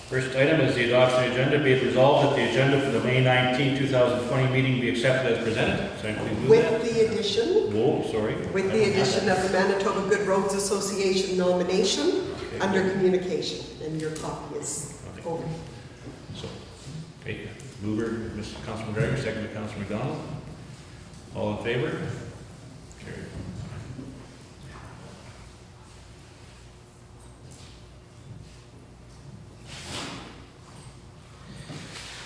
First item is the adoption of the agenda. Be it resolved that the agenda for the May 19, 2020 meeting be accepted as presented. So please move that. With the addition, Whoa, sorry. with the addition of the Manitoba Good Roads Association nomination under communication, and your copy is over. So, okay, mover, Mr. Councilor McGregor, second by Councilor McDonald. All in favor? Carried.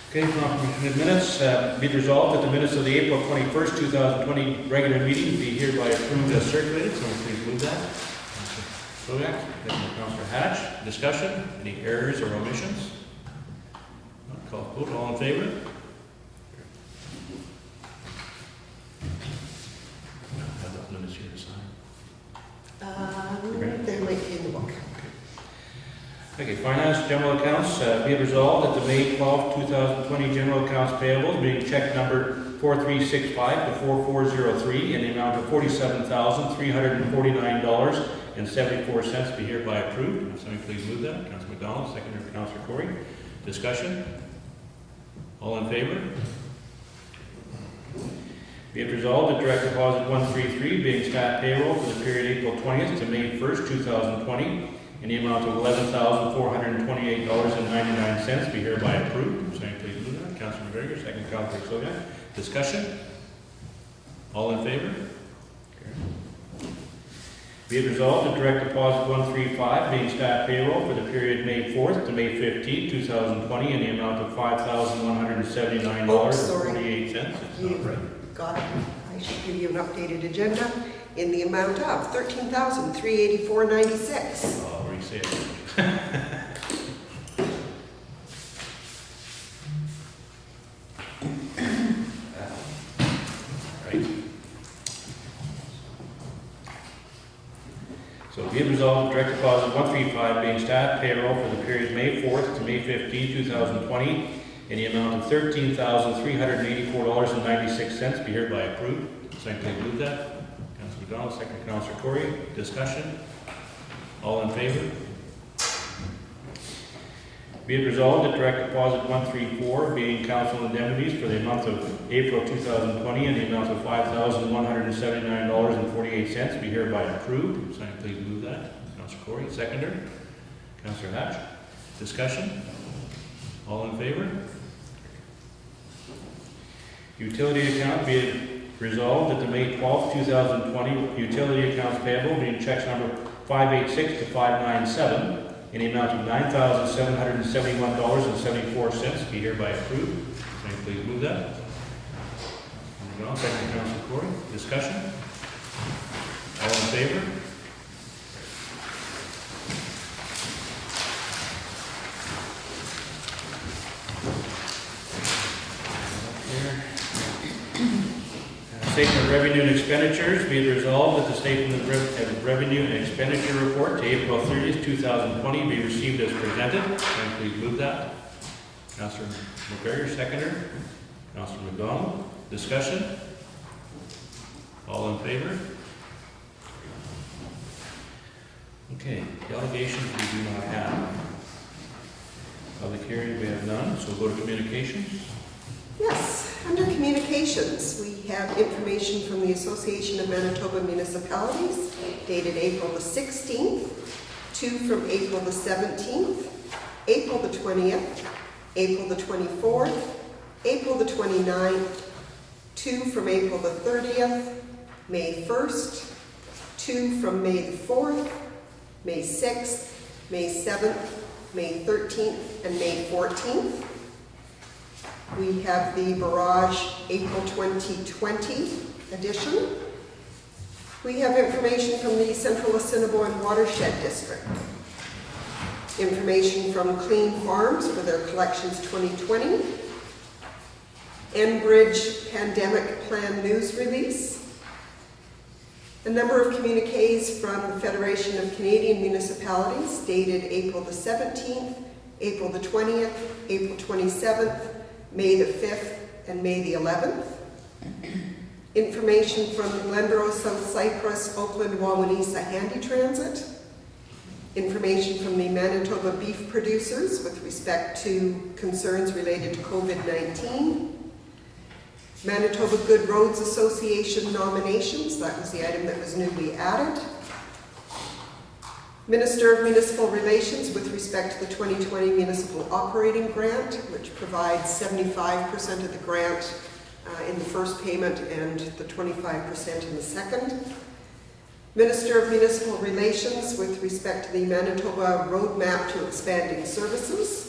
Okay, from minutes, be it resolved that the minutes of the April 21st, 2020 regular meeting be hereby approved as circulated. Someone please move that. Councilor Sojak, second by Councilor Hatch. Discussion? Any errors or omissions? Not called vote. All in favor? I have the minutes here to sign. They might be in the book. Okay, Finance General Accounts, be it resolved that the May 12, 2020 General Accounts Payables being check number 4365 to 4403 in the amount of $47,349.74 be hereby approved. If somebody please move that. Councilor McDonald, second by Councilor Corey. Discussion? All in favor? Be it resolved that direct deposit 133 being stat payroll for the period April 20th to May 1st, 2020 in the amount of $11,428.99 be hereby approved. So please move that. Councilor McGregor, second Councilor Sojak. Discussion? All in favor? Be it resolved that direct deposit 135 being stat payroll for the period May 4th to May 15th, 2020 in the amount of $5,179.48. You got it. I should give you an updated agenda in the amount of $13,384.96. I'll re-say it. Right. So be it resolved, direct deposit 135 being stat payroll for the period May 4th to May 15, 2020 in the amount of $13,384.96 be hereby approved. So please move that. Councilor McDonald, second Councilor Corey. Discussion? All in favor? Be it resolved that direct deposit 134 being council indemnities for the month of April 2020 in the amount of $5,179.48 be hereby approved. So please move that. Councilor Corey, seconder. Councilor Hatch. Discussion? All in favor? Utility account, be it resolved that the May 12, 2020 utility accounts payable being checks number 586 to 597 in the amount of $9,771.74 be hereby approved. Can you please move that? Second, Councilor Corey. Discussion? All in favor? Statement of Revenue and Expenditures, be it resolved that the Statement of Revenue and Expenditure Report to April 30th, 2020 be received as presented. Can you please move that? Councilor McGregor, seconder. Councilor McDonald. Discussion? All in favor? Okay, delegations we do not have. Public hearings we have none, so we'll go to communications. Yes, under communications, we have information from the Association of Manitoba Municipalities dated April the 16th, 2 from April the 17th, April the 20th, April the 24th, April the 29th, 2 from April the 30th, May 1st, 2 from May the 4th, May 6th, May 7th, May 13th, and May 14th. We have the Barrage April 2020 edition. We have information from the Central Assiniboine Watershed District. Information from Clean Farms for their Collections 2020. Enbridge Pandemic Plan News Release. A number of communiques from the Federation of Canadian Municipalities dated April the 17th, April the 20th, April 27th, May the 5th, and May the 11th. Information from Glenboro, South Cyprus, Oakland-Wawanesa Handy Transit. information from the Manitoba beef producers with respect to concerns related to COVID-19. Manitoba Good Roads Association nominations, that was the item that was newly added. Minister of Municipal Relations with respect to the 2020 Municipal Operating Grant, which provides 75% of the grant in the first payment and the 25% in the second. Minister of Municipal Relations with respect to the Manitoba Roadmap to Expanding Services.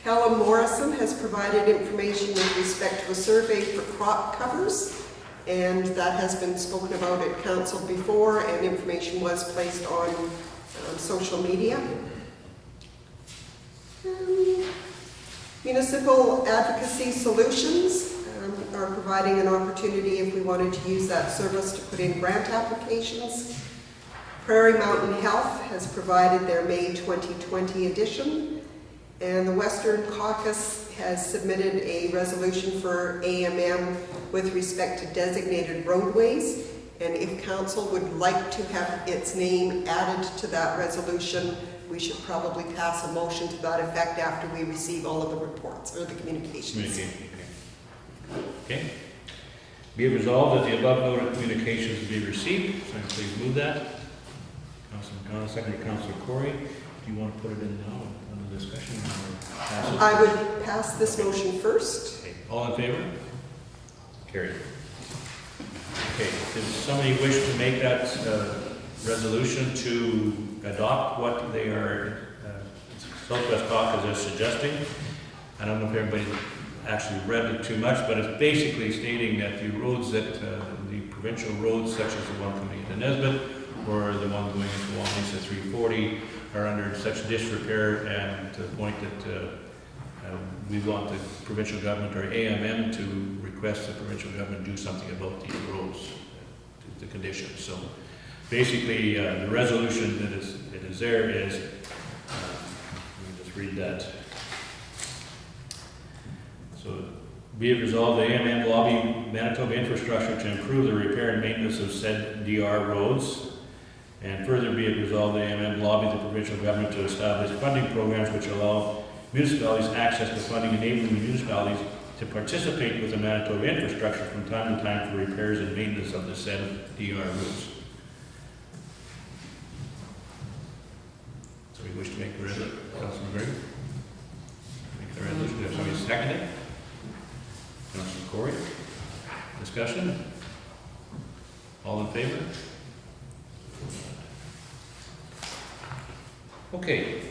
Callum Morrison has provided information with respect to a survey for crop covers, and that has been spoken about at council before, and information was placed on social media. Municipal Advocacy Solutions are providing an opportunity if we wanted to use that service to put in grant applications. Prairie Mountain Health has provided their May 2020 edition, and the Western Caucus has submitted a resolution for AMM with respect to designated roadways, and if council would like to have its name added to that resolution, we should probably pass a motion to that effect after we receive all of the reports or the communications. Okay. Be it resolved that the above noted communications be received. So please move that. Councilor McDonald, second by Councilor Corey. Do you want to put it in now on the discussion? Or pass it? I would pass this motion first. Okay. All in favor? Carried. Okay. Does somebody wish to make that resolution to adopt what they are, Southwest Caucus is suggesting? I don't know if everybody actually read it too much, but it's basically stating that the roads that, the provincial roads such as the one coming into Nesbitt or the one going into Wawanesa 340 are under such disrepair, and to the point that we want the provincial government or AMM to request the provincial government do something about these roads, the conditions. So basically the resolution that is there is, let me just read that. So, be it resolved, the AMM lobby Manitoba infrastructure to improve the repair and maintenance of said DR roads. And further, be it resolved, the AMM lobby the provincial government to establish funding programs which allow municipalities access to funding, enabling municipalities to participate with the Manitoba infrastructure from time to time for repairs and maintenance of the said DR roads. So we wish to make the resolution. Councilor McGregor? Make the resolution. Have somebody second it? Councilor Corey. Discussion? All in favor? Okay.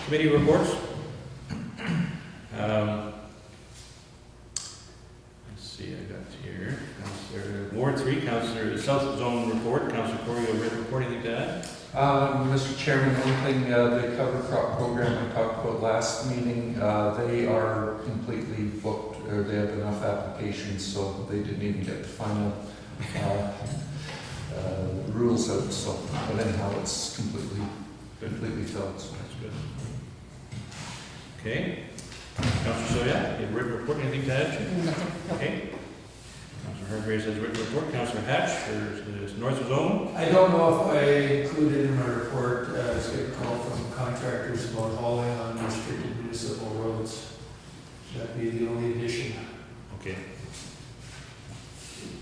Committee reports. Let's see, I got here. Councilor Ward 3, Councilor South Zone report. Councilor Corey, a written report, anything to add? Mr. Chairman, one thing, the cover crop program I talked about last meeting, they are completely booked, or they have enough applications, so they didn't even get the final rules out, so, but anyhow, it's completely filled, so That's good. Okay. Councilor Soya, a written report, anything to add? Nothing. Okay. Councilor Hargraves has a written report. Councilor Hatch, there's North Zone. I don't know if I included in my report, it's getting a call from contractors about hauling on restricted municipal roads. That'd be the only addition. Okay.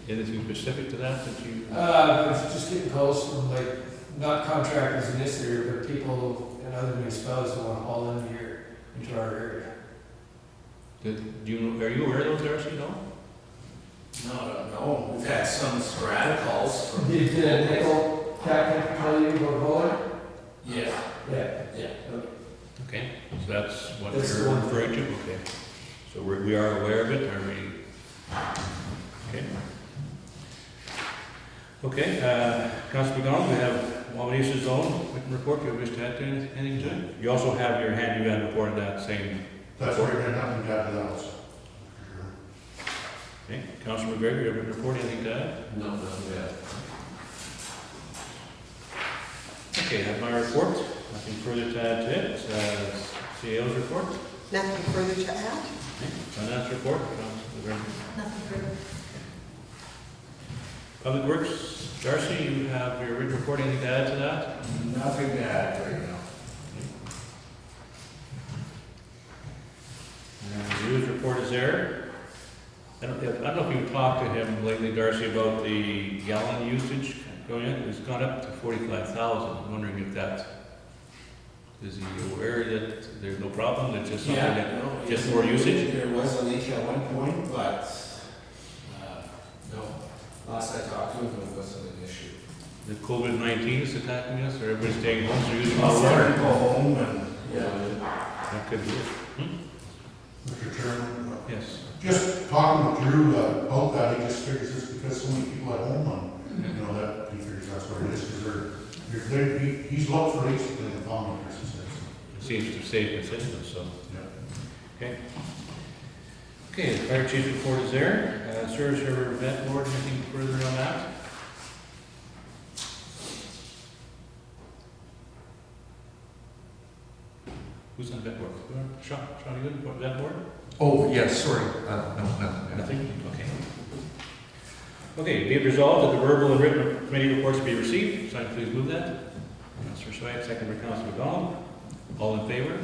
Anything specific to that you? It's just getting calls from, like, not contractors in this area, but people in other municipalities who want to haul in here into our area. Are you aware of those, Darcy? No? No, we've had some sporadic calls from. Did Nickel Captain tell you about hauling? Yeah. Yeah. Okay, so that's what That's the you're one. referring to? Okay. So we are aware of it, are we? Okay. Okay, Councilor McDonald, we have Wawanesa Zone written report. Do you wish to add anything to it? You also have your hand, you had reported that same. That's where you're going to have to add to that also. Okay, Councilor McGregor, you have a report, anything to add? No, nothing bad. Okay, I have my report. Nothing further to add to it. CAO's report. Nothing further to add? Okay. Finance report. Councilor McGregor. Nothing further. Public Works. Darcy, you have your written report, anything to add to that? Nothing to add right now. And the news report is there. I don't know if you've talked to him lately, Darcy, about the gallon usage going in. It's gone up to 45,000. I'm wondering if that, is he aware that there's no problem, it's just something that, no, just more usage? There was a leak at one point, but, no. Last I talked to him, it wasn't an issue. The COVID-19 is attacking us, or everybody's staying home, so you're using more I'll water? go home and, yeah. That could be it. Mr. Chairman, Yes. just talking with Drew about that, he just figures it's because so many people at home, and, you know, that, he figures that's what it is, because he's looked for leaks in the kilometers, he says. It seems to save consistent, so. Yeah. Okay. Okay, the fire chief's report is there. Service River Vet Board, anything further on that? Who's on vet board? Sean, you good? What, vet board? Oh, yes, sorry. No. Nothing? Okay. Okay, be it resolved that the verbal and written committee reports be received. Sign, please move that. Councillor Swyat, second by Councillor McDonald. All in favor?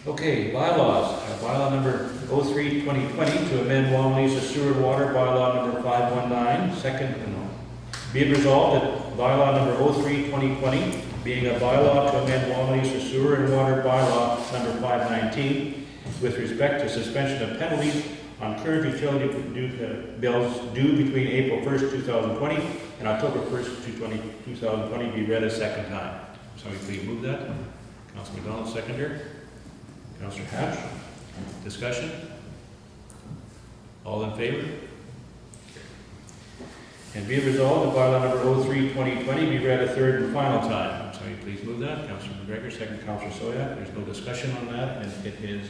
Okay, bylaws. Bylaw number 03-2020 to amend Wawanesa Sewer and Water Bylaw number 519. Second, no. Be it resolved that bylaw number 03-2020, being a bylaw to amend Wawanesa Sewer and Water Bylaw number 519, with respect to suspension of penalties on current utility bills due between April 1st, 2020 and October 1st, 2020 be read a second time. Somebody please move that. Councilor McDonald, seconder. Councilor Hatch. Discussion? All in favor? And be it resolved that bylaw number 03-2020 be read a third and final time. Somebody please move that. Councilor McGregor, second Councilor Swyat. There's no discussion on that, and it is,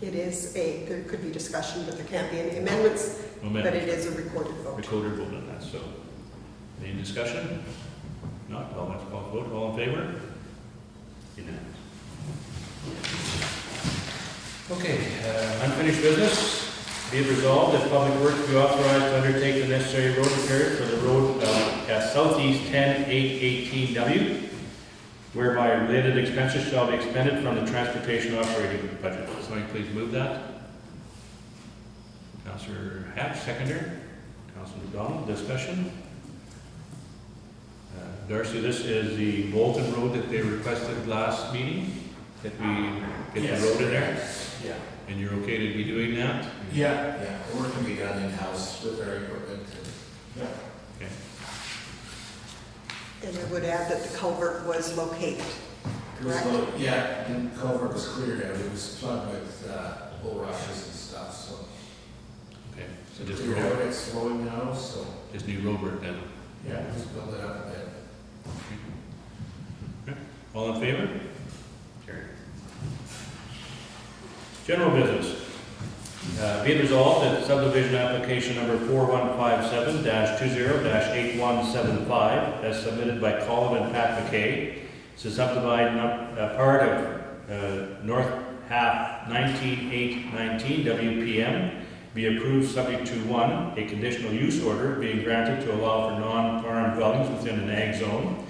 It is there could be discussion, but there can't be any amendments, but it is a recorded vote. Recorded vote on that, so. Any discussion? Not, well, let's call the vote. All in favor? Unanimous. Okay, unfinished business. Be it resolved that Public Works be authorized to undertake the necessary road repairs for the road at Southeast 10818W, whereby related expenses shall be expended from the transportation operating budget. Somebody please move that. Councillor Hatch, seconder. Councillor McDonald, discussion. Darcy, this is the Bolton Road that they requested last meeting, that we get the road in there? Yeah. And you're okay to be doing that? Yeah, the work can be done in-house with our equipment. Yeah. Okay. And I would add that the culvert was located, correct? Yeah, and culvert was cleared out, it was plugged with bulrushes and stuff, so. Okay, so just Cleared out, it's flowing now, so, new road work then. yeah, just build it up a bit. Okay. All in favor? Carried. General business. Be it resolved that subdivision application number 4157-20-8175, as submitted by Colin and Pat McKay, to subdivide part of north half 19819 WPM, be approved subject to 1, a conditional use order being granted to allow for non-farm dwellings within an ag zone,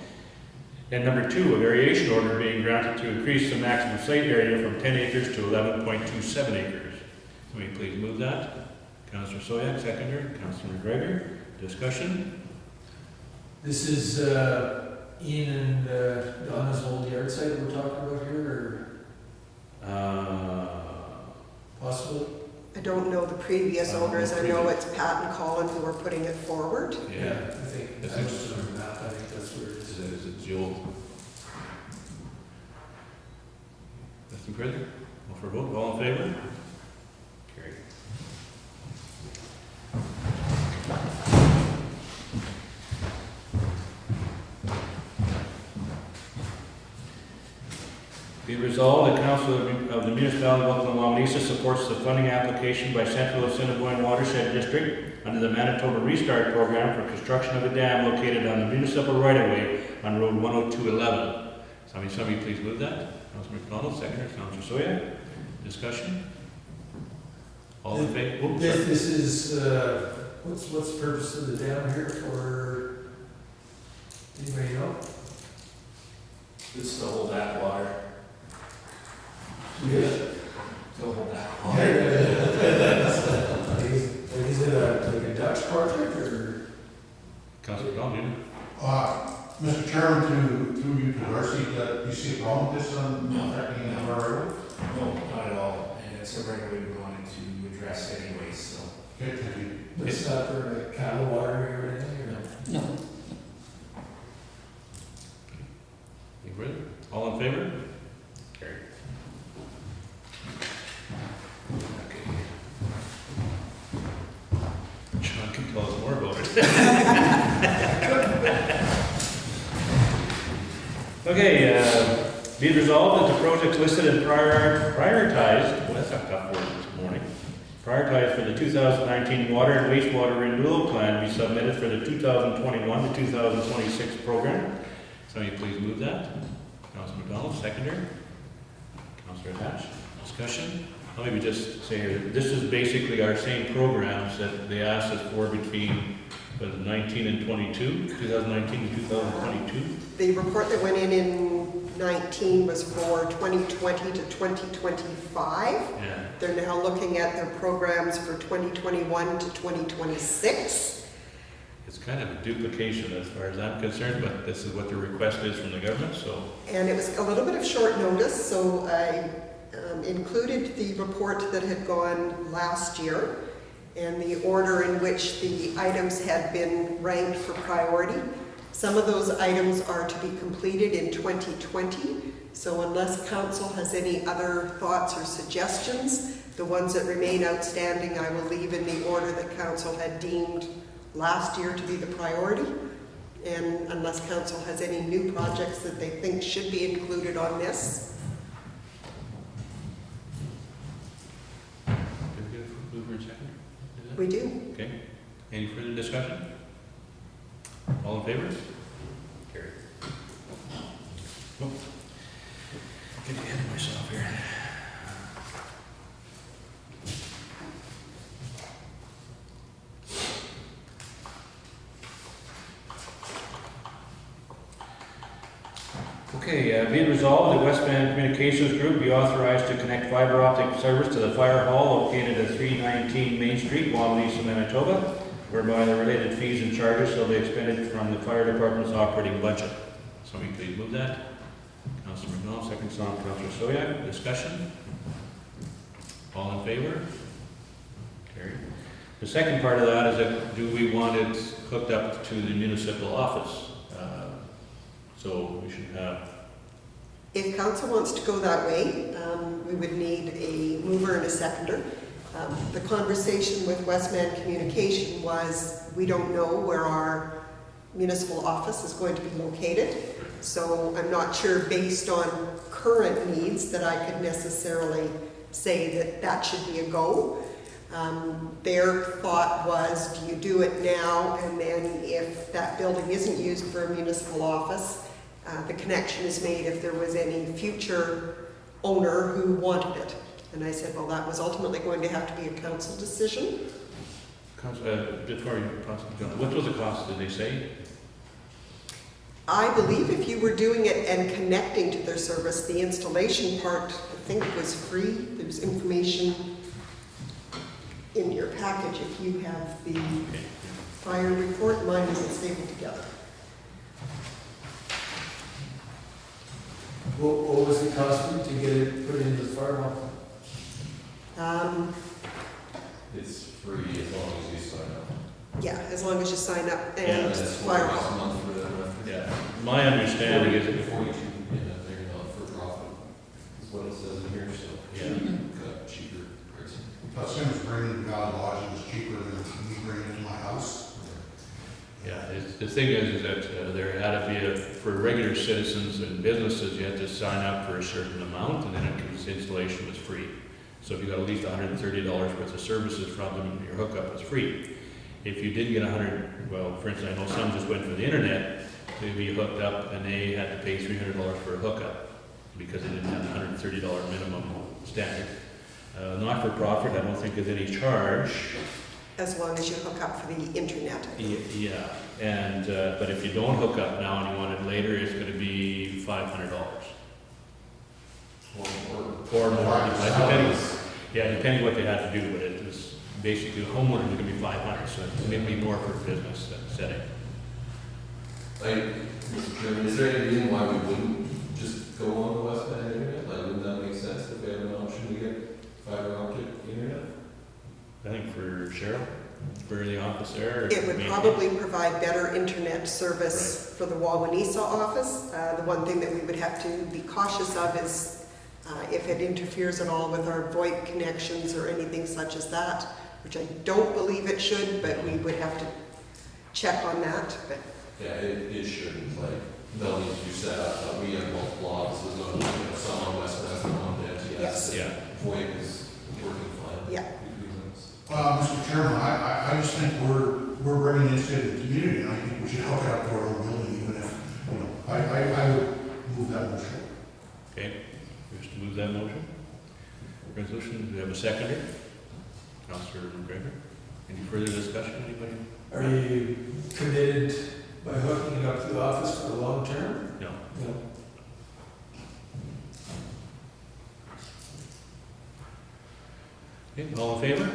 and number 2, a variation order being granted to increase the maximum site area from 10 acres to 11.27 acres. Somebody please move that. Councillor Swyat, seconder. Councillor McGregor. Discussion? This is Ian and Donna's old yard site that we're talking about here, or possibly? I don't know the previous owners. I know it's Pat and Colin who are putting it forward. Yeah. I think That's that's on the map, I think that's where it is. It's the old. Nothing further? All for a vote. All in favor? Carried. Be it resolved, the Council of the Municipality of Oakland-Wawanesa supports the funding application by Central Assiniboine Watershed District under the Manitoba Restart Program for construction of a dam located on the municipal right-of-way on Road 10211. Somebody please move that. Councilor McDonald, seconder. Councilor Swyat. Discussion? All in favor? Oops, This, sorry. this is, what's the purpose of the dam here for, anybody know? This is to hold that water, Yeah. to hold that Is it like a Dutch project or? Councilor Don, you know? Mr. Chairman, through you to Darcy, you see a problem with this affecting any of our roads? No, not at all, and it's a right way we wanted to address anyway, so. Okay, thank you. It's not for like cattle water or anything, or no? No. Any further? All in favor? Carried. Okay. John can tell us more about it. Okay, be it resolved that the projects listed and prioritized, well, that's a tough word this morning, prioritized for the 2019 water and wastewater renewal plan be submitted for the 2021 to 2026 program. Somebody please move that. Councilor McDonald, seconder. Councilor Hatch, discussion. I'll maybe just say here, this is basically our same programs that they asked us for between 19 and 22, 2019 to 2022. The report that went in 19 was for 2020 to 2025. Yeah. They're now looking at their programs for 2021 to 2026. It's kind of a duplication as far as I'm concerned, but this is what the request is from the government, so. And it was a little bit of short notice, so I included the report that had gone last year and the order in which the items had been ranked for priority. Some of those items are to be completed in 2020, so unless council has any other thoughts or suggestions, the ones that remain outstanding I will leave in the order that council had deemed last year to be the priority. And unless council has any new projects that they think should be included on this. Did we get a mover and seconder? Is that- We do. Okay. Any further discussion? All in favor? Carried. Oh. Getting ahead of myself here. Okay, be it resolved that Westman Communications Group be authorized to connect fiber optic service to the fire hall located at 319 Main Street, Wawanesa, Manitoba, whereby the related fees and charges shall be expended from the fire department's operating budget. Somebody please move that. Councilor McDonald, second from Councilor Soyak. Discussion? All in favor? Carried. The second part of that is that do we want it hooked up to the municipal office? So we should have. If council wants to go that way, we would need a mover and a seconder. The conversation with Westman Communication was, we don't know where our municipal office is going to be located. So I'm not sure, based on current needs, that I could necessarily say that that should be a go. Their thought was, do you do it now, and then if that building isn't used for a municipal office, the connection is made if there was any future owner who wanted it. And I said, well, that was ultimately going to have to be a council decision. Before you, what was the cost, did they say? I believe if you were doing it and connecting to their service, the installation part, I think, was free. There's information in your package if you have the fire report. Mine isn't stapled together. What was it costing to get it put into the fire hall? It's free as long as you sign up. Yeah, as long as you sign up Yeah, and That's fire $40 a hall. month for that after. Yeah. My understanding is that 42, yeah, they're not for profit, is what it says in here, so. Yeah. Got cheaper pricing. As soon as bringing the lodge was cheaper than me bringing it to my house. Yeah, the thing is that there had to be for regular citizens and businesses, you had to sign up for a certain amount, and then installation was free. So if you got at least $130 worth of services from them, your hookup was free. If you didn't get for instance, I know some just went for the internet to be hooked up, and they had to pay $300 for a hookup because they didn't have the $130 minimum standard. Not-for-profit, I don't think there's any charge. As long as you hook up for the internet. Yeah, and, but if you don't hook up now and you want it later, it's gonna be $500. Or more, depending what they have to do, but it was basically, the homeowner is gonna be 500, so it's maybe more for business setting. Mr. Chairman, is there any reason why we wouldn't just go on the West Band internet? Like, wouldn't that make sense if we have an option to get fiber optic internet? I think for Cheryl, for the office there. It would probably provide better internet service for the Wawanesa office. The one thing that we would have to be cautious of is if it interferes at all with our VoIP connections or anything such as that, which I don't believe it should, but we would have to check on that. But Yeah, it shouldn't, like, they'll need to set up, we have multiple offices on, some on West Mass, some on MTS. Yes. Yeah. VoIP is working fine. Yeah. Mr. Chairman, I just think we're bringing this to the community, and I think we should help out for our own building, even if, you know, I would move that motion. Okay, we wish to move that motion. Resolution, do we have a seconder? Councillor McGregor. Any further discussion, anybody? Are you committed by hooking it up to the office for the long term? No. No. Okay, all in favor?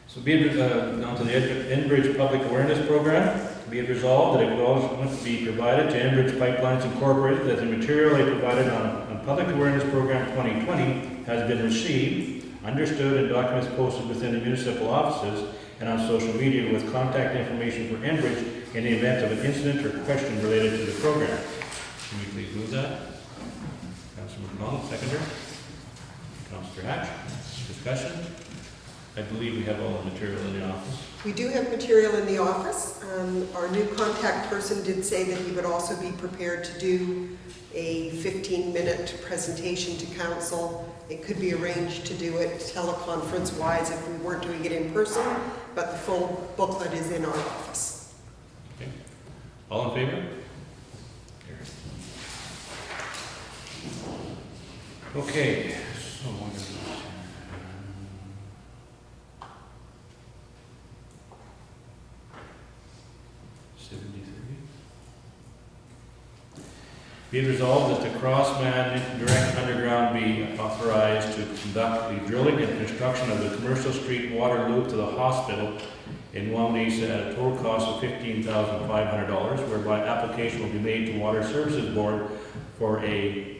So be it, on to the Enbridge Public Awareness Program. Be it resolved that acknowledgement be provided to Enbridge Pipelines Incorporated that the material they provided on Public Awareness Program 2020 has been received, understood, and documents posted within the municipal offices and on social media with contact information for Enbridge in the event of an incident or question related to the program. Can you please move that? Councilor McDonald, seconder. Councilor Hatch, discussion. I believe we have all the material in the office. we do have material in the office. Our new contact person did say that he would also be prepared to do a 15-minute presentation to council. It could be arranged to do it teleconference-wise if we weren't doing it in person, but the full booklet is in our office. Okay. All in favor? Okay, so what is this? 73. Be it resolved that the Crossman Direct Underground be authorized to conduct the drilling and construction of the Commercial Street water loop to the hospital in Wawanesa at a total cost of $15,500, whereby application will be made to Water Services Board for a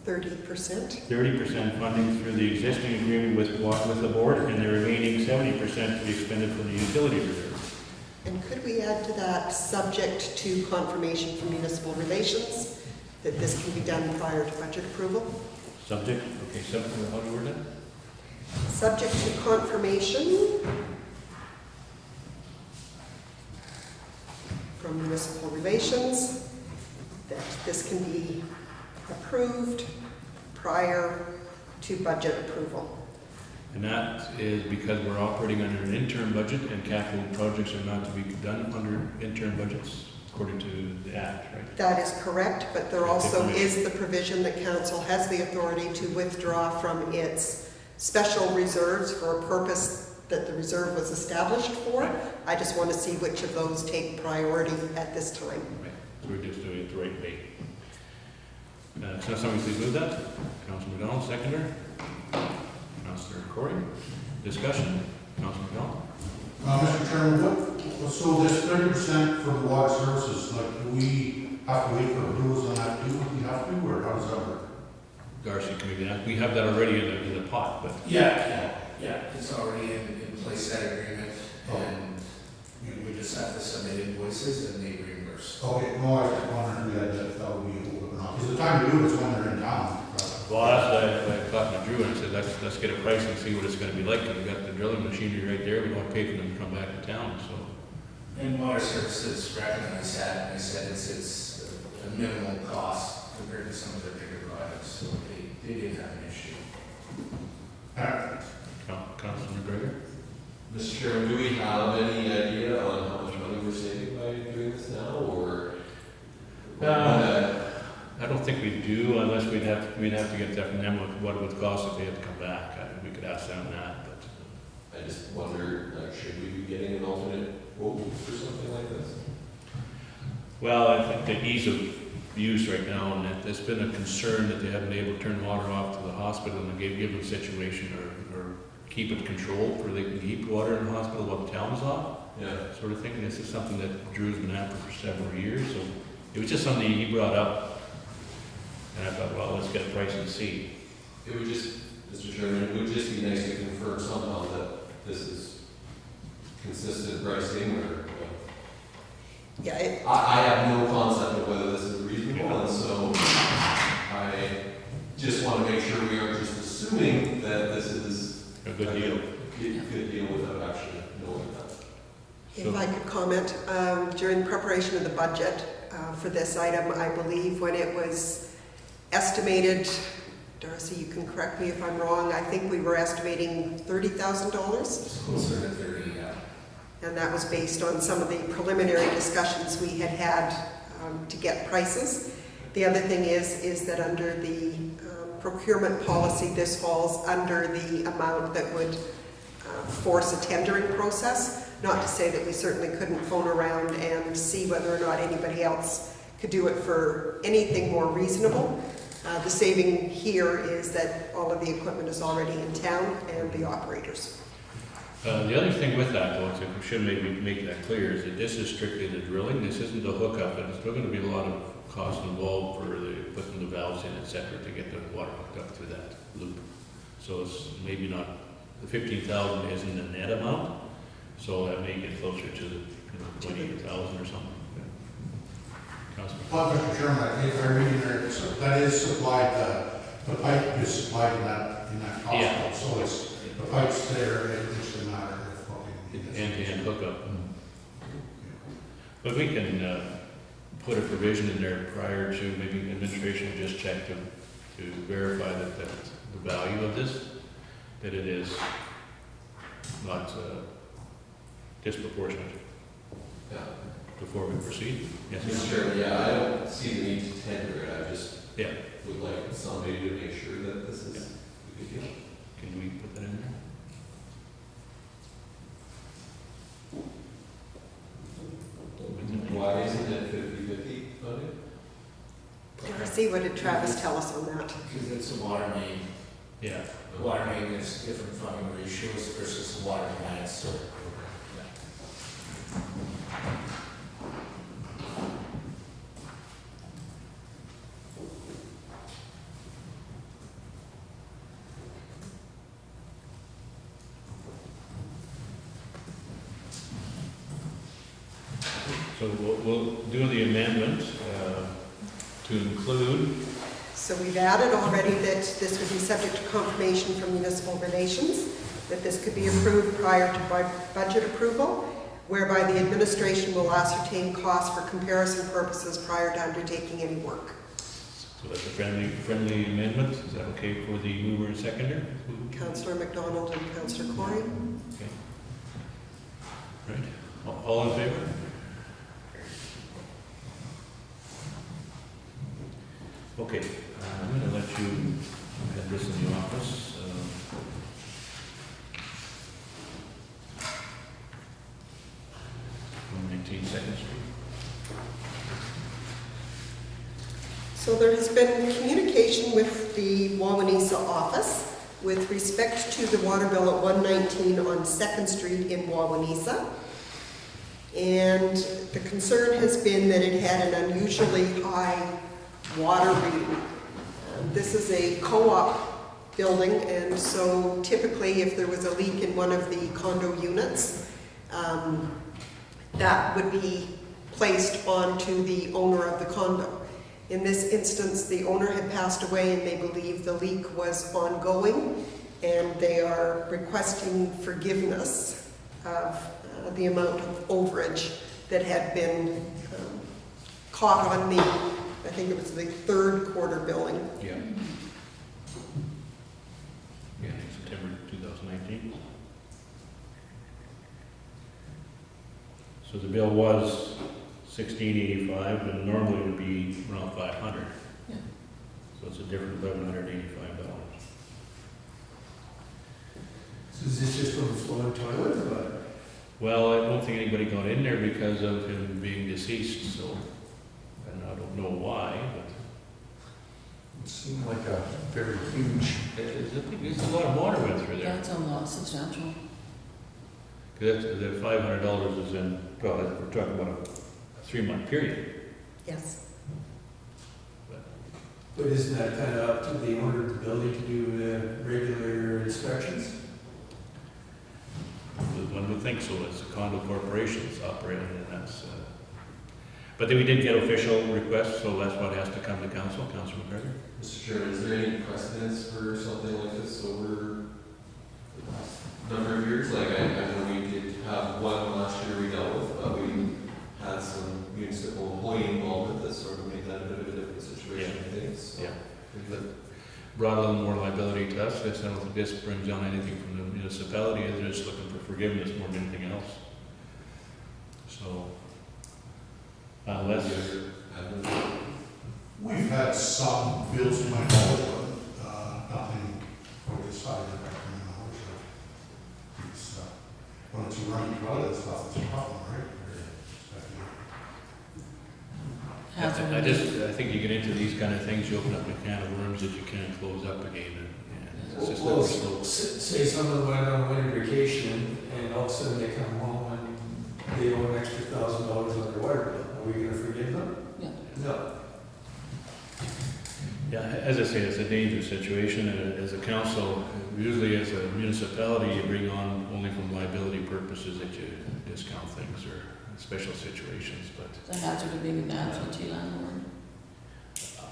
30% funding through the existing agreement with the board, and the remaining 70% to be expended from the utility reserve. And could we add to that, subject to confirmation from municipal relations, that this can be done prior to budget approval? Subject, okay, how do you word it? Subject to confirmation from municipal relations that this can be approved prior to budget approval. And that is because we're operating under an interim budget and capital projects are not to be done under interim budgets, according to the Act, right? That is correct, but there also is the provision that council has the authority to withdraw from its special reserves for a purpose that the reserve was established for. I just want to see which of those take priority at this time. Right. So we're just doing it the right way. So somebody please move that. Councilor McDonald, seconder. Councilor Corey. Discussion. Councilor McDonald. Mr. Chairman, so this 30% for the water services, like, do we have to wait for approvals on that too? We have to, or how does that work? Darcy, can we have that already in the pot, but Yeah, it's already in place, that agreement, and we just have to submit invoices and they reimburse. Okay, no, I was just wondering if that would be a little bit or not, because the time to do it is when they're in town. well, I talked to Drew and I said, let's get a price and see what it's gonna be like, because we got the drilling machinery right there, we don't pay for them to come back to town, so. And Water Services recognized that, and they said it's a minimal cost compared to some of their bigger projects, so they didn't have an issue. Councilor McGregor? Mr. Chairman, do we have any idea on how much money we're saving by doing this now, or? I don't think think we do, unless we'd have to get that from them, what it would cost if they had to come back. We could ask them that, but. I just wonder, like, should we be getting an alternate quote for something like this? Well, I think the ease of use right now, and that there's been a concern that they haven't been able to turn water off to the hospital in a given situation, or keep it controlled, where they can keep water in the hospital while the town is off, Yeah. sort of thing. This is something that Drew's been after for several years, so it was just something he brought up. And I thought, well, let's get a price and see. It would just, Mr. Chairman, it would just be nice to confirm somehow that this is consistent pricing or, Yeah, I have no concept of whether this is reasonable, and so I just want to make sure we aren't just assuming that this is A good deal. Good deal without actually knowing that. if I could comment, during the preparation of the budget for this item, I believe when it was estimated, Darcy, you can correct me if I'm wrong, I think we were estimating $30,000. It's closer to 30, yeah. And that was based on some of the preliminary discussions we had to get prices. The other thing is that under the procurement policy, this falls under the amount that would force a tendering process. Not to say that we certainly couldn't phone around and see whether or not anybody else could do it for anything more reasonable. The saving here is that all of the equipment is already in town and the operators. The other thing with that, though, is we should maybe make that clear, is that this is strictly the drilling, this isn't the hookup, and there's still gonna be a lot of cost involved for the putting the valves in, et cetera, to get the water hooked up through that loop. So it's maybe not, the 15,000 isn't a net amount, so that may get closer to the 28,000 or something. Councilman? Well, Mr. Chairman, if I read there, so that is supplied, the pipe is supplied in that Yeah. hospital, so it's, the pipe's there, it's just a matter of hooking. Hand-to-hand hookup. But we can put a provision in there prior to, maybe administration will just check to verify that the value of this, that it is not disproportionate Yeah. before we proceed. Yes, Mr. Chairman, yeah, I don't see the need to tender it, I just Yeah. would like somebody to make sure that this is a good deal. Can we put that in there? Why isn't it 50/50 funded? Darcy, what did Travis tell us on that? Because it's a water main. Yeah. Water main is different funding ratios versus water plants, so. So we'll do the amendment to include, So we've added already that this would be subject to confirmation from municipal relations, that this could be approved prior to budget approval, whereby the administration will ascertain costs for comparison purposes prior to undertaking any work. so that's a friendly amendment. Is that okay for the mover and seconder? Councillor McDonald and Councillor Corey. Okay. Right. All in favor? Okay, I'm going to let you have this in the office. 119 Second Street. So there has been communication with the Wawanesa office with respect to the water bill at 119 on 2nd Street in Wawanesa. And the concern has been that it had an unusually high water reading. This is a co-op building, and so typically if there was a leak in one of the condo units, that would be placed onto the owner of the condo. In this instance, the owner had passed away and they believe the leak was ongoing, and they are requesting forgiveness of the amount of overage that had been caught on the, I think it was the 3rd quarter billing. Yeah. Yeah, September 2019. So the bill was $16.85, and normally it would be around $500. So it's a different $1,185. So is this just from the flowing toilet or what? Well, I don't think anybody got in there because of him being deceased, so, and I don't know why, but It seemed like a very huge, it's a lot of water went through there. That's a lot substantial. Because that $500 is in, well, we're talking about a 3-month period. Yes. But isn't that kind of up to the owner of the building to do regular inspections? One would think so, it's a condo corporation that's operating, and that's, but then we did get official requests, so that's what has to come to council, Councilor McGregor. Mr. Chairman, is there any precedence for something like this over the last number of years? Like, I know we did have one last year we dealt with, but we had some municipal employee involvement that sort of made that a bit of a different situation, I think, so. Yeah. But brought a little more liability to us, I don't think this brings down anything from the municipality, they're just looking for forgiveness more than anything else. So, unless, We've had some bills in my knowledge, but nothing over the side of my knowledge of. It's, when it's a running toilet, it's not a problem, right? Hazard. I think you get into these kind of things, you open up a can of worms that you can't close up again, and it's just Well, not slow. say someone went on winter vacation and all of a sudden they come home and they owe an extra $1,000 on their water bill. Are we gonna forgive them? Yeah. No. Yeah, as I say, it's a dangerous situation, and as a council, usually as a municipality, you bring on only from liability purposes that you discount things or special situations, but The hazard of being an absentee landlord.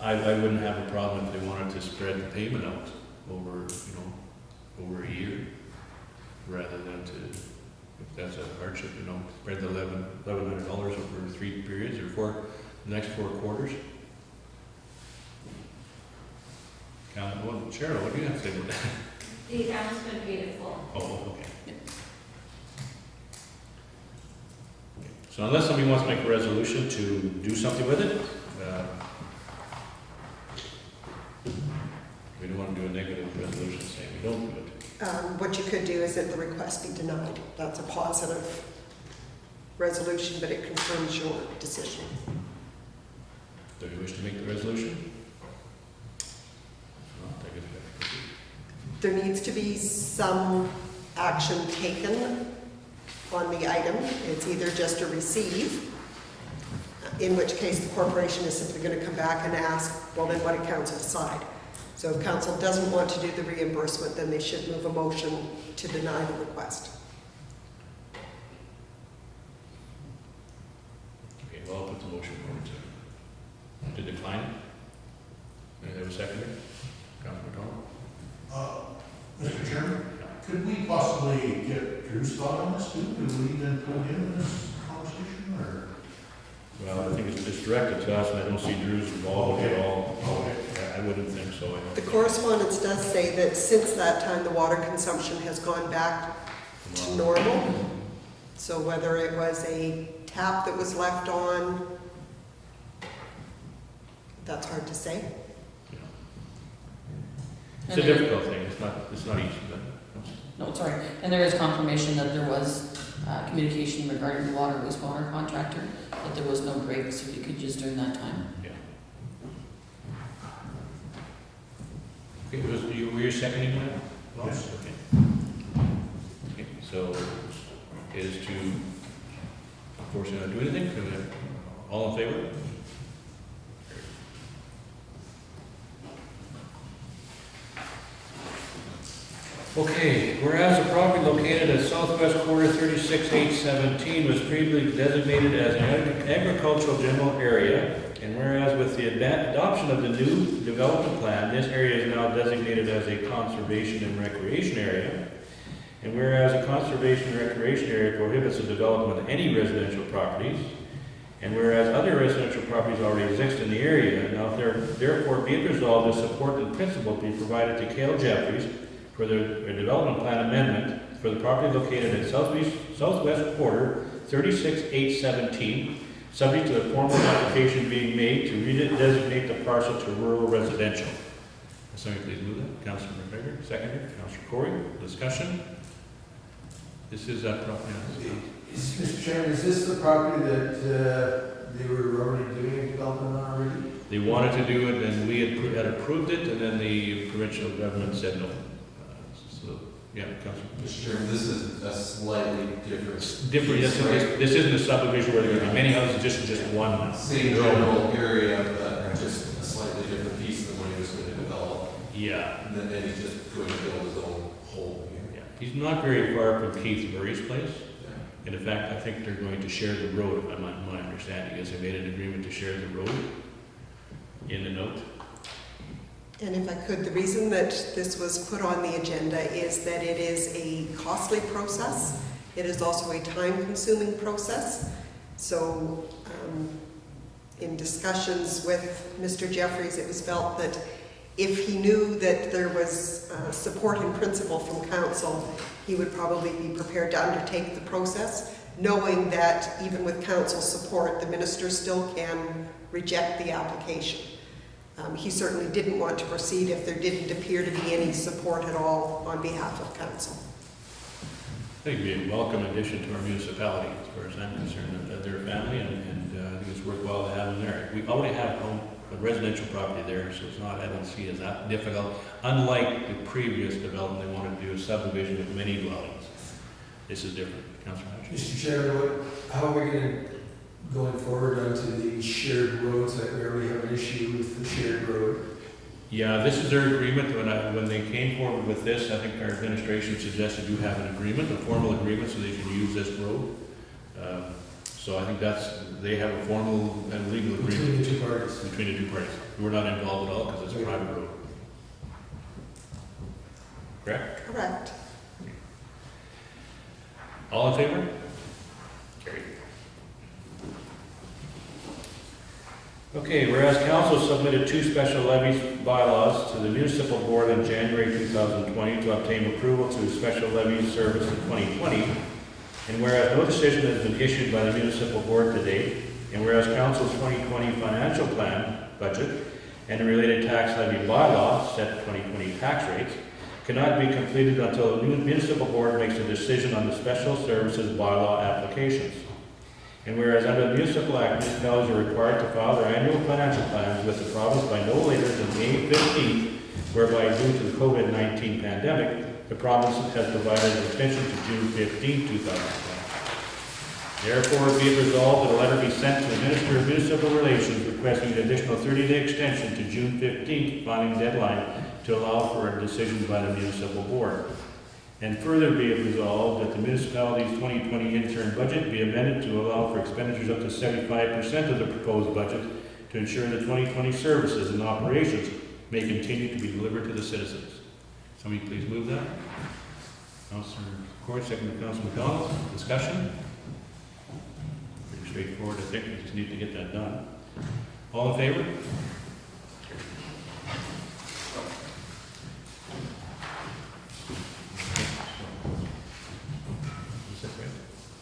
I wouldn't have a problem if they wanted to spread the payment out over, over a year, rather than to, if that's a hardship, spread the $1,100 over 3 periods or the next 4 quarters. Cheryl, what do you have to say about that? The account's been paid in full. Oh, okay. So unless somebody wants to make a resolution to do something with it, we don't want to do a negative resolution saying we don't do it. What you could do is that the request be denied. That's a positive resolution, but it confirms your decision. Do you wish to make the resolution? I'll take it. There needs to be some action taken on the item. It's either just a receive, in which case the corporation is simply going to come back and ask, well, then what did council decide? So if council doesn't want to do the reimbursement, then they should move a motion to deny the request. Okay, well, I'll put the motion forward to decline it. May I have a seconder? Councilor Tom? Mr. Chairman, could we possibly get Drew's thought on this too? Do we need to include him in this conversation, or? Well, I think it's directed to us, and I don't see Drew's involved at all. Okay. I wouldn't think so. The correspondence does say that since that time, the water consumption has gone back to normal. So whether it was a tap that was left on, that's hard to say. It's a difficult thing, it's not easy, but. No, sorry. And there is confirmation that there was communication regarding the water wastewater contractor, that there was no breaks or leakages during that time. Yeah. Okay, were you seconding that? Yes. Okay. Okay, so it is to, of course, not do anything, all in favor? Okay, whereas the property located at southwest quarter 36817 was previously designated as an agricultural general area, and whereas with the adoption of the new development plan, this area is now designated as a conservation and recreation area, and whereas a conservation and recreation area prohibits the development of any residential properties, and whereas other residential properties already exist in the area, now therefore be it resolved that support in principle be provided to Cale Jeffries for the development plan amendment for the property located at southwest quarter 36817, subject to the formal application being made to redesignate the parcel to rural residential. Somebody please move that. Councilor McGregor, seconder. Councilor Corey, discussion. This is that property. Mr. Chairman, is this the property that they were already doing development on already? They wanted to do it, and we had approved it, and then the provincial government said no. So, yeah, Councilor. Mr. Chairman, this is a slightly different. It's different. piece, right? This isn't a subdivision where there are many houses, just one now. Same general area, but just a slightly different piece than what he was going to develop. Yeah. And then he's just going to build his own home here. Yeah. He's not very far from Keith Murray's place. Yeah. And in fact, I think they're going to share the road, if my understanding is they made an agreement to share the road in the note. And if I could, the reason that this was put on the agenda is that it is a costly process. It is also a time-consuming process. So in discussions with Mr. Jeffries, it was felt that if he knew that there was support in principle from council, he would probably be prepared to undertake the process, knowing that even with council support, the minister still can reject the application. He certainly didn't want to proceed if there didn't appear to be any support at all on behalf of council. I think it'd be a welcome addition to our municipality, as far as I'm concerned, that they're a family, and I think it's worthwhile to have them there. We already have a residential property there, so it's not, I don't see it as that difficult. Unlike the previous development, they wanted to do a subdivision with many dwellings. This is different. Councilor Hatch. Mr. Chairman, how are we going to, going forward onto the shared roads, like we already have an issue with the shared road? Yeah, this is their agreement. When they came forward with this, I think our administration suggested you have an agreement, a formal agreement, so they can use this road. So I think they have a formal and legal agreement. Between the two parties? Between the two parties. We're not involved at all because it's a private road. Correct? Correct. All in favor? Carried. Okay, whereas council submitted 2 special levies bylaws to the municipal board in January 2020 to obtain approval to special levy service in 2020, and whereas no decision has been issued by the municipal board to date, and whereas council's 2020 financial plan budget and the related tax levy bylaw set 2020 tax rates cannot be completed until the municipal board makes a decision on the special services bylaw applications. And whereas under the Municipal Act, municipalities are required to file their annual financial plans with the province by no later than May 15th, whereby due to the COVID-19 pandemic, the province has provided an extension to June 15, 2020. Therefore, be it resolved that a letter be sent to the Minister of Municipal Relations requesting an additional 30-day extension to June 15th filing deadline to allow for a decision by the municipal board. And further be it resolved that the municipality's 2020 interim budget be amended to allow for expenditures up to 75% of the proposed budget to ensure the 2020 services and operations may continue to be delivered to the citizens. Somebody please move that. Councilor Court, second to Councilor McDonald. Discussion? Pretty straightforward, I think. We just need to get that done. All in favor?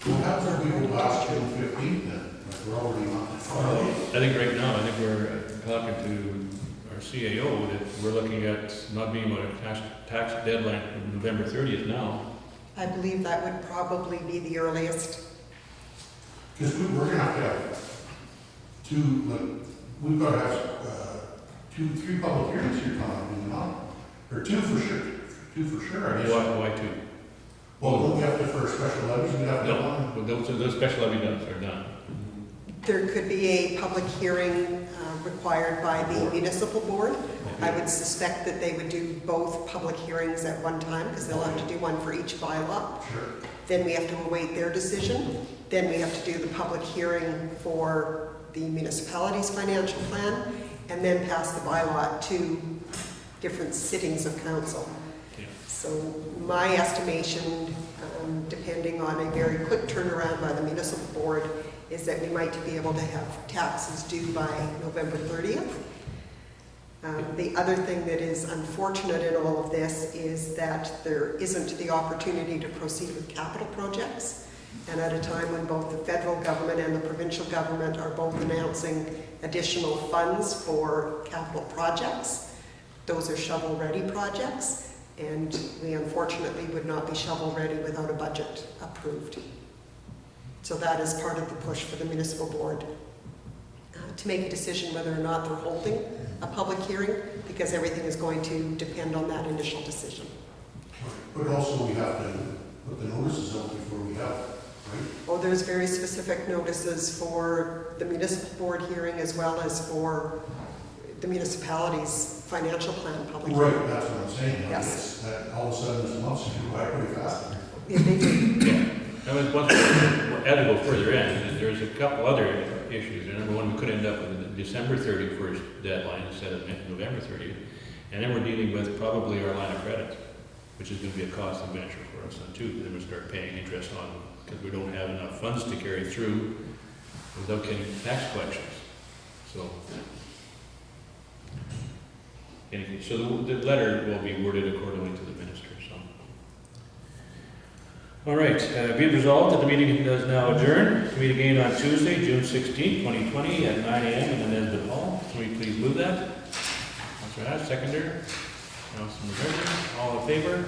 What happens if we go past June 15th then? Like we're already on. I think right now, I think we're talking to our CAO that we're looking at not being able to tax deadline from November 30th now. I believe that would probably be the earliest. Because we're gonna have we've got to have 3 public hearings here coming up, or 2 for sure. 2 for sure, I guess. Why two? Well, don't we have to for special levies, we have to have one? No, those special levy duns are done. There could be a public hearing required by the municipal board. I would suspect that they would do both public hearings at one time because they'll have to do one for each bylaw. Sure. Then we have to await their decision. Then we have to do the public hearing for the municipality's financial plan and then pass the bylaw at 2 different sittings of council. Yeah. So my estimation, depending on a very quick turnaround by the municipal board, is that we might be able to have taxes due by November 30th. The other thing that is unfortunate in all of this is that there isn't the opportunity to proceed with capital projects and at a time when both the federal government and the provincial government are both announcing additional funds for capital projects. Those are shovel-ready projects, and we unfortunately would not be shovel-ready without a budget approved. So that is part of the push for the municipal board to make a decision whether or not they're holding a public hearing, because everything is going to depend on that initial decision. But also we have to put the notices out before we have, right? Oh, there's very specific notices for the municipal board hearing as well as for the municipality's financial plan public hearing. Right, that's what I'm saying. Yes. That all of a sudden there's months to go by pretty fast. Yeah, they do. I mean, once, as we go further in, there's a couple other issues. Number one, we could end up with a December 31st deadline instead of November 30th. And then we're dealing with probably our line of credit, which is going to be a cost adventure for us then too. Then we start paying interest on, because we don't have enough funds to carry through without getting tax collections. So, anyway, so the letter will be worded accordingly to the minister. So, all right, be it resolved that the meeting does now adjourn. To meet again on Tuesday, June 16, 2020 at 9 a.m. in the Nesbitt Hall. Can we please move that? Councilor Haas, seconder. Councilor McGregor, all in favor?